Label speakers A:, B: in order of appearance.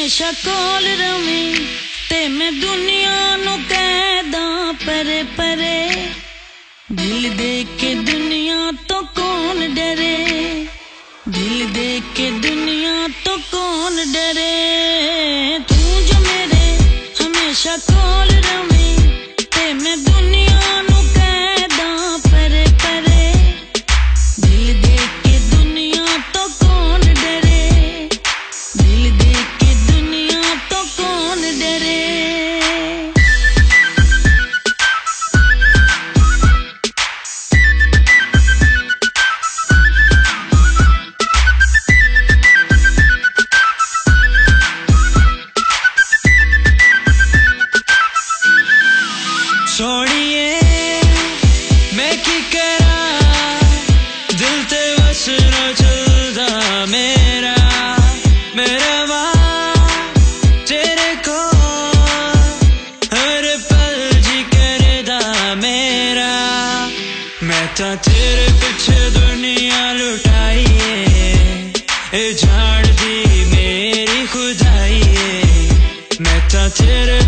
A: हमेशा कोल रवी ते मैं दुनिया नू कहदा परे परे। दिल दे के दुनिया तो कौन डरे, दिल दे के दुनिया तो कौन डरे। तू जो मेरे हमेशा कोल रवी ते मैं दुनिया नू कहदा परे परे। दिल दे के दुनिया तो कौन डरे, दिल दे के दुनिया तो कौन डरे।
B: सोनिए मैं की करा, दिल ते बस न चलदा मेरा मेरा वाह तेरे को हर पल जी करदा मेरा। मैं तो तेरे पीछे दुनिया लुटाइए, ए जान दी मेरी खुदाई। मैं तो तेरे